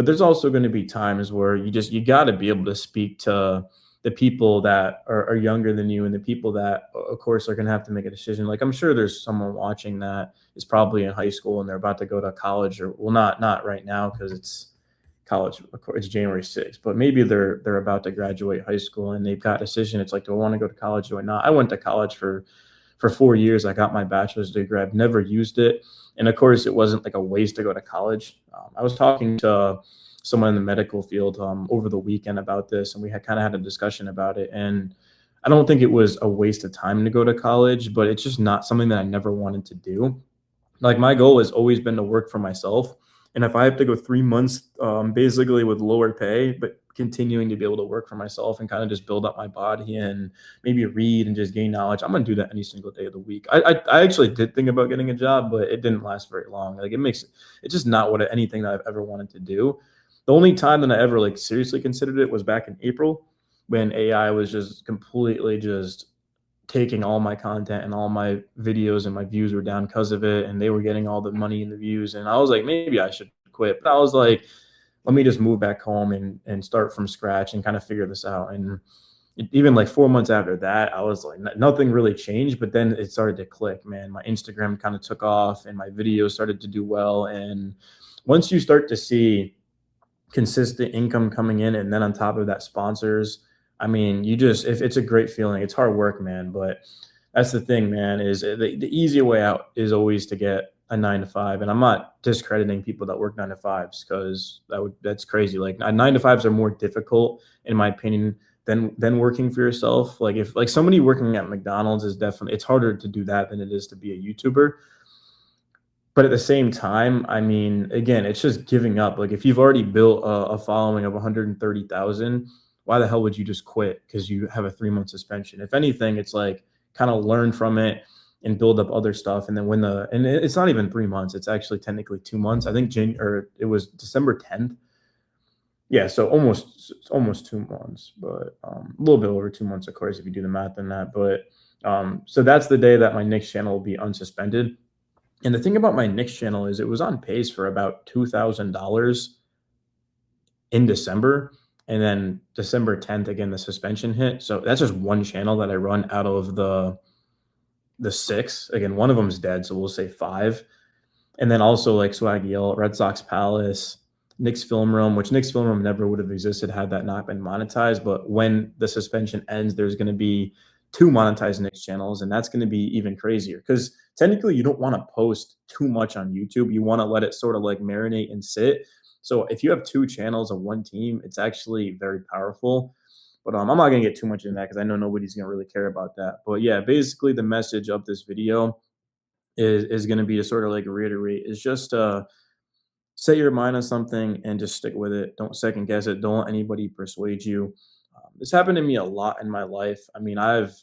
But there's also going to be times where you got to be able to speak to the people that are younger than you and the people that of course are going to have to make a decision. Like I'm sure there's someone watching that is probably in high school and they're about to go to college, or well, not right now because it's college, of course, it's January 6th, but maybe they're about to graduate high school and they've got a decision. It's like, do I want to go to college? Do I not? I went to college for 4 years. I got my bachelor's degree. I've never used it, and of course, it wasn't like a waste to go to college. I was talking to someone in the medical field over the weekend about this, and we had kind of had a discussion about it. And I don't think it was a waste of time to go to college, but it's just not something that I never wanted to do. Like my goal has always been to work for myself. And if I have to go 3 months, basically with lower pay, but continuing to be able to work for myself and kind of just build up my body and maybe read and just gain knowledge, I'm gonna do that any single day of the week. I actually did think about getting a job, but it didn't last very long. Like it's just not what anything that I've ever wanted to do. The only time that I ever like seriously considered it was back in April when AI was just completely just taking all my content and all my videos, and my views were down because of it, and they were getting all the money and the views, and I was like maybe I should quit, but I was like let me just move back home and start from scratch and kind of figure this out. And even like 4 months after that, I was like nothing really changed, but then it started to click, man. My Instagram kind of took off and my videos started to do well. And once you start to see consistent income coming in, and then on top of that sponsors, I mean, you just if it's a great feeling. It's hard work, man, but that's the thing, man, is the easy way out is always to get a 9 to 5. And I'm not discrediting people that work 9 to 5s because that's crazy. Like 9 to 5s are more difficult in my opinion than working for yourself. Like if like somebody working at McDonald's is definitely, it's harder to do that than it is to be a YouTuber. But at the same time, I mean, again, it's just giving up. Like if you've already built a following of 130,000, why the hell would you just quit because you have a 3 month suspension? If anything, it's like kind of learn from it and build up other stuff. And then it's not even 3 months. It's actually technically 2 months. I think or it was December 10th. Yeah, so almost 2 months, but a little bit over 2 months, of course, if you do the math on that. But so that's the day that my Knicks channel will be unsuspended. And the thing about my Knicks channel is it was on pace for about $2,000 in December. And then December 10th, again, the suspension hit. So that's just one channel that I run out of the six. Again, one of them is dead, so we'll say five. And then also like Swag Yell, Red Sox Palace, Knicks Film Room, which Knicks Film Room never would have existed had that not been monetized. But when the suspension ends, there's going to be two monetized Knicks channels, and that's going to be even crazier because technically you don't want to post too much on YouTube. You want to let it sort of like marinate and sit. So if you have two channels of one team, it's actually very powerful. But I'm not going to get too much into that because I know nobody's going to really care about that. But yeah, basically the message of this video is going to be to sort of like reiterate is just set your mind on something and just stick with it. Don't second guess it. Don't let anybody persuade you. This happened to me a lot in my life. I mean, I've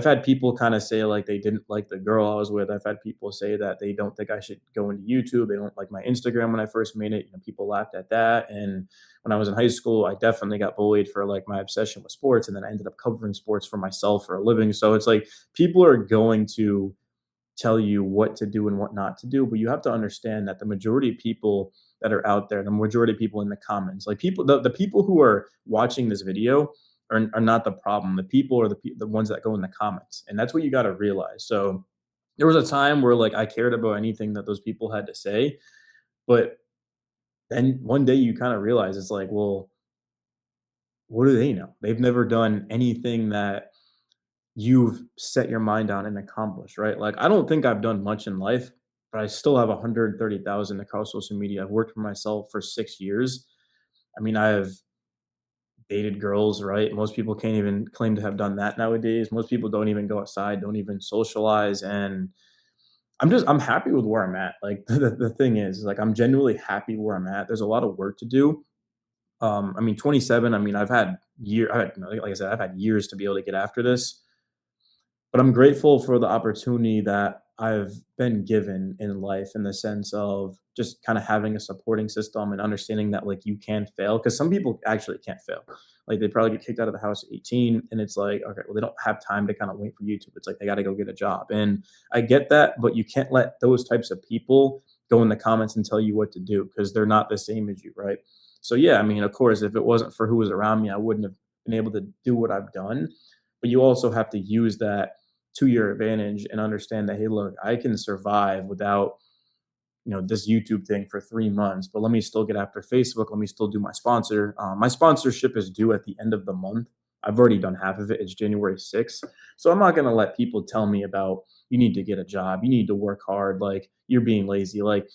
had people kind of say like they didn't like the girl I was with. I've had people say that they don't think I should go into YouTube. They don't like my Instagram when I first made it. You know, people laughed at that. And when I was in high school, I definitely got bullied for like my obsession with sports. And then I ended up covering sports for myself for a living. So it's like people are going to tell you what to do and what not to do, but you have to understand that the majority of people that are out there, the majority of people in the comments, like people, the people who are watching this video are not the problem. The people are the ones that go in the comments, and that's what you got to realize. So there was a time where like I cared about anything that those people had to say, but then one day you kind of realize it's like, well, what do they know? They've never done anything that you've set your mind on and accomplished, right? Like, I don't think I've done much in life, but I still have 130,000 across social media. I've worked for myself for 6 years. I mean, I have dated girls, right? Most people can't even claim to have done that nowadays. Most people don't even go outside, don't even socialize. And I'm happy with where I'm at. Like, the thing is, like, I'm genuinely happy where I'm at. There's a lot of work to do. I mean, 27, I mean, like I said, I've had years to be able to get after this, but I'm grateful for the opportunity that I've been given in life in the sense of just kind of having a supporting system and understanding that like you can fail because some people actually can't fail. Like they probably get kicked out of the house at 18 and it's like, okay, well, they don't have time to kind of wait for YouTube. It's like they got to go get a job. And I get that, but you can't let those types of people go in the comments and tell you what to do because they're not the same as you, right? So yeah, I mean, of course, if it wasn't for who was around me, I wouldn't have been able to do what I've done. But you also have to use that to your advantage and understand that, hey, look, I can survive without this YouTube thing for 3 months, but let me still get after Facebook. Let me still do my sponsor. My sponsorship is due at the end of the month. I've already done half of it. It's January 6th. So I'm not going to let people tell me about you need to get a job, you need to work hard, like you're being lazy. Like,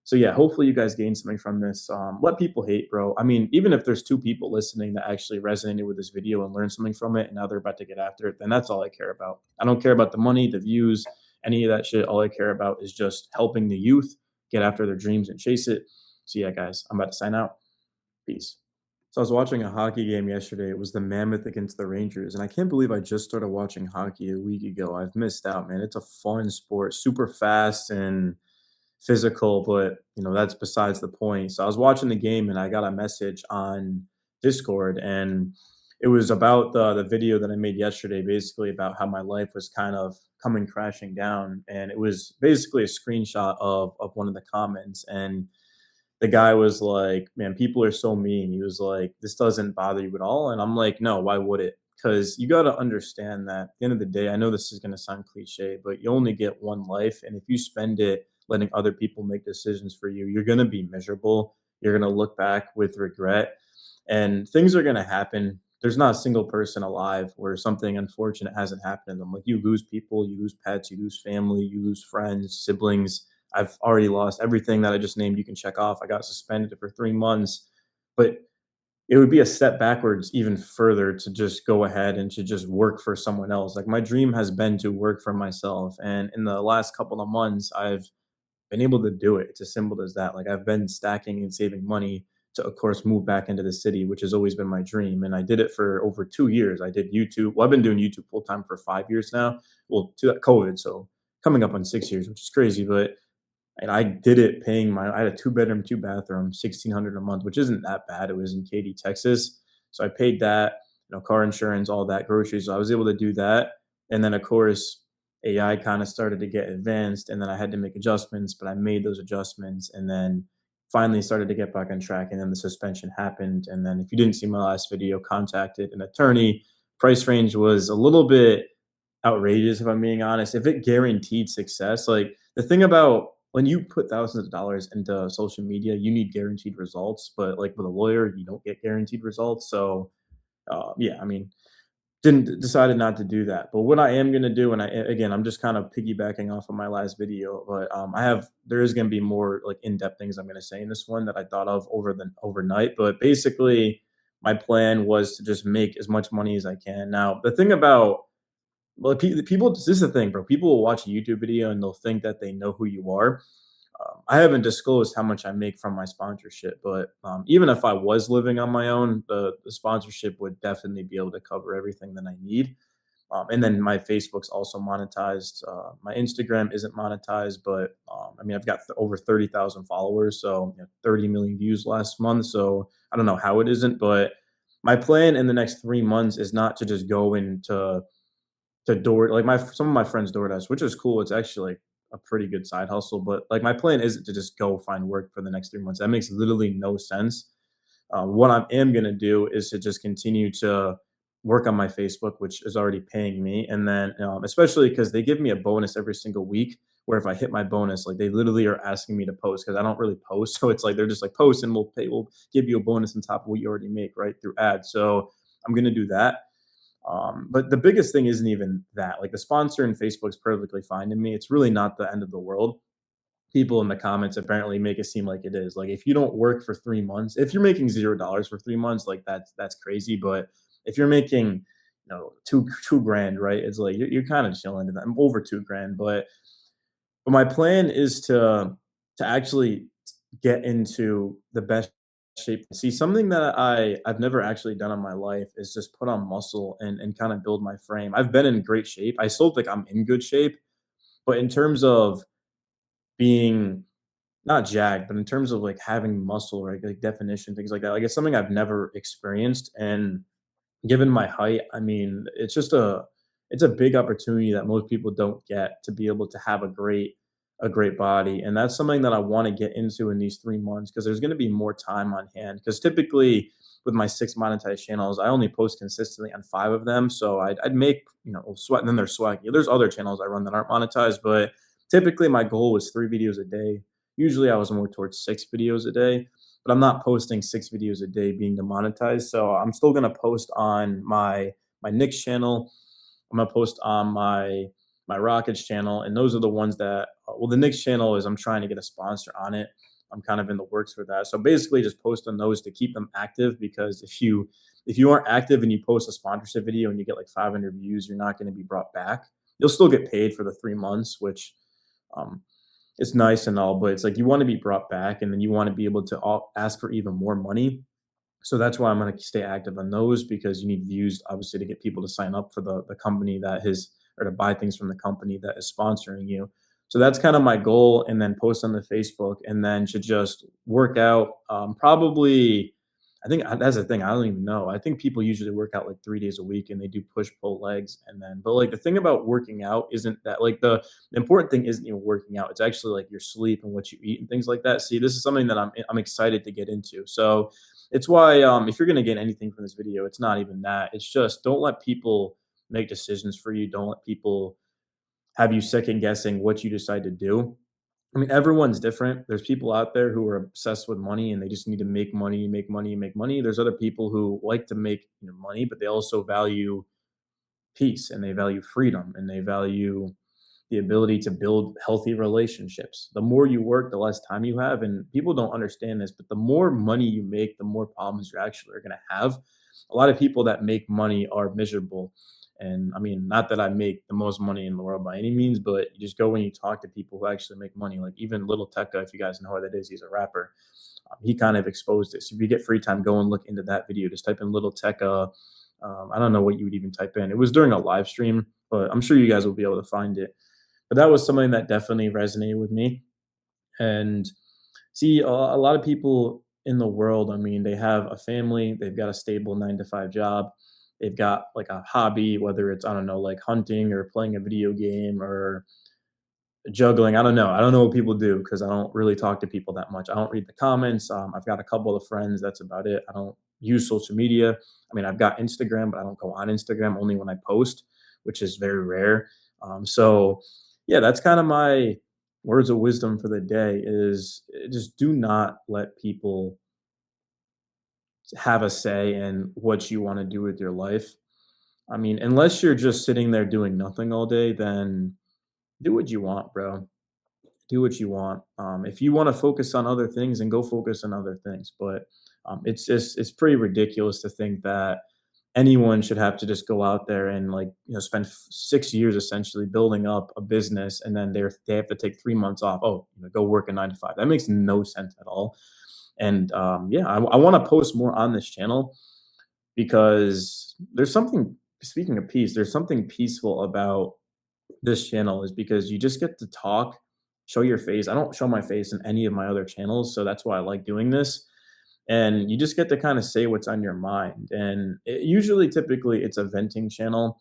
so yeah, hopefully you guys gain something from this. Let people hate, bro. I mean, even if there's two people listening that actually resonated with this video and learned something from it, and now they're about to get after it, then that's all I care about. I don't care about the money, the views, any of that shit. All I care about is just helping the youth get after their dreams and chase it. So yeah, guys, I'm about to sign out. Peace. So I was watching a hockey game yesterday. It was the Mammoth against the Rangers, and I can't believe I just started watching hockey a week ago. I've missed out, man. It's a fun sport, super fast and physical, but that's besides the point. So I was watching the game and I got a message on Discord, and it was about the video that I made yesterday, basically about how my life was kind of coming crashing down. And it was basically a screenshot of one of the comments. And the guy was like, "Man, people are so mean." He was like, "This doesn't bother you at all?" And I'm like, "No, why would it?" Because you got to understand that at the end of the day, I know this is going to sound cliche, but you only get one life. And if you spend it letting other people make decisions for you, you're going to be miserable. You're going to look back with regret, and things are going to happen. There's not a single person alive where something unfortunate hasn't happened to them. Like, you lose people, you lose pets, you lose family, you lose friends, siblings. I've already lost everything that I just named. You can check off. I got suspended for 3 months, but it would be a step backwards even further to just go ahead and to just work for someone else. Like, my dream has been to work for myself. And in the last couple of months, I've been able to do it. It's as simple as that. Like, I've been stacking and saving money to, of course, move back into the city, which has always been my dream. And I did it for over 2 years. I did YouTube. Well, I've been doing YouTube full time for 5 years now. Well, to that COVID, so coming up on 6 years, which is crazy. But and I did it paying I had a two-bedroom, two-bathroom, 1,600 a month, which isn't that bad. It was in Katy, Texas. So I paid that, car insurance, all that, groceries. So I was able to do that. And then, of course, AI kind of started to get advanced, and then I had to make adjustments, but I made those adjustments and then finally started to get back on track. And then the suspension happened. And then, if you didn't see my last video, contacted an attorney. Price range was a little bit outrageous, if I'm being honest. If it guaranteed success, like, the thing about when you put thousands of dollars into social media, you need guaranteed results. But like with a lawyer, you don't get guaranteed results. So yeah, I mean, didn't decided not to do that. But what I am gonna do, and again, I'm just kind of piggybacking off of my last video, but there is gonna be more like in-depth things I'm gonna say in this one that I thought of overnight. But basically, my plan was to just make as much money as I can. Now, the thing about well, people, this is the thing, bro. People will watch a YouTube video and they'll think that they know who you are. I haven't disclosed how much I make from my sponsorship, but even if I was living on my own, the sponsorship would definitely be able to cover everything that I need. And then my Facebook's also monetized. My Instagram isn't monetized, but I mean, I've got over 30,000 followers, so 30 million views last month. So I don't know how it isn't, but my plan in the next 3 months is not to just go into to door like my some of my friends DoorDash, which is cool. It's actually like a pretty good side hustle, but like my plan isn't to just go find work for the next 3 months. That makes literally no sense. What I am gonna do is to just continue to work on my Facebook, which is already paying me, and then especially because they give me a bonus every single week. Where if I hit my bonus, like they literally are asking me to post because I don't really post, so it's like they're just like post and we'll give you a bonus on top of what you already make right through ads. So I'm gonna do that. But the biggest thing isn't even that. Like, the sponsor in Facebook's perfectly fine to me. It's really not the end of the world. People in the comments apparently make it seem like it is. Like, if you don't work for 3 months, if you're making $0 for 3 months, like that's crazy. But if you're making, two grand, right? It's like you're kind of chilling. And I'm over 2 grand, but my plan is to actually get into the best shape. See, something that I've never actually done in my life is just put on muscle and kind of build my frame. I've been in great shape. I still think I'm in good shape, but in terms of being not jacked, but in terms of like having muscle, right? Like definition, things like that. Like, it's something I've never experienced. And given my height, I mean, it's a big opportunity that most people don't get to be able to have a great a great body. And that's something that I want to get into in these 3 months because there's going to be more time on hand. Because typically with my 6 monetized channels, I only post consistently on 5 of them. So I'd make, sweat. And then there's swag. There's other channels I run that aren't monetized, but typically my goal was 3 videos a day. Usually I was more towards 6 videos a day, but I'm not posting 6 videos a day being demonetized. So I'm still going to post on my Nick's channel. I'm gonna post on my Rockets channel, and those are the ones that. Well, the Knicks channel is I'm trying to get a sponsor on it. I'm kind of in the works for that. So basically, just post on those to keep them active because if you aren't active and you post a sponsorship video and you get like 500 views, you're not going to be brought back. You'll still get paid for the 3 months, which um, it's nice and all, but it's like you want to be brought back, and then you want to be able to ask for even more money. So that's why I'm going to stay active on those because you need views, obviously, to get people to sign up for the company that is, or to buy things from the company that is sponsoring you. So that's kind of my goal. And then post on the Facebook and then should just work out. Probably, I think that's the thing. I don't even know. I think people usually work out like 3 days a week and they do push pull legs. And then, but like the thing about working out isn't that like the important thing isn't even working out. It's actually like your sleep and what you eat and things like that. See, this is something that I'm excited to get into. So, it's why if you're gonna get anything from this video, it's not even that. It's just don't let people make decisions for you. Don't let people have you second guessing what you decide to do. I mean, everyone's different. There's people out there who are obsessed with money and they just need to make money, make money, make money. There's other people who like to make money, but they also value peace and they value freedom and they value the ability to build healthy relationships. The more you work, the less time you have. And people don't understand this, but the more money you make, the more problems you actually are going to have. A lot of people that make money are miserable. And I mean, not that I make the most money in the world by any means, but you just go when you talk to people who actually make money, like even Little Tecca, if you guys know who that is, he's a rapper. He kind of exposed this. If you get free time, go and look into that video. Just type in Little Tecca. I don't know what you would even type in. It was during a live stream, but I'm sure you guys will be able to find it. But that was something that definitely resonated with me. And see, a lot of people in the world, I mean, they have a family, they've got a stable 9 to 5 job, they've got like a hobby, whether it's, I don't know, like hunting or playing a video game or juggling. I don't know. I don't know what people do because I don't really talk to people that much. I don't read the comments. I've got a couple of friends. That's about it. I don't use social media. I mean, I've got Instagram, but I don't go on Instagram only when I post, which is very rare. So, yeah, that's kind of my words of wisdom for the day is just do not let people have a say in what you want to do with your life. I mean, unless you're just sitting there doing nothing all day, then do what you want, bro. Do what you want. If you want to focus on other things, and go focus on other things. But it's pretty ridiculous to think that anyone should have to just go out there and like spend 6 years essentially building up a business, and then they have to take 3 months off. Oh, go work a 9 to 5. That makes no sense at all. And yeah, I want to post more on this channel because there's something. Speaking of peace, there's something peaceful about this channel is because you just get to talk, show your face. I don't show my face in any of my other channels, so that's why I like doing this. And you just get to kind of say what's on your mind. And usually, typically, it's a venting channel.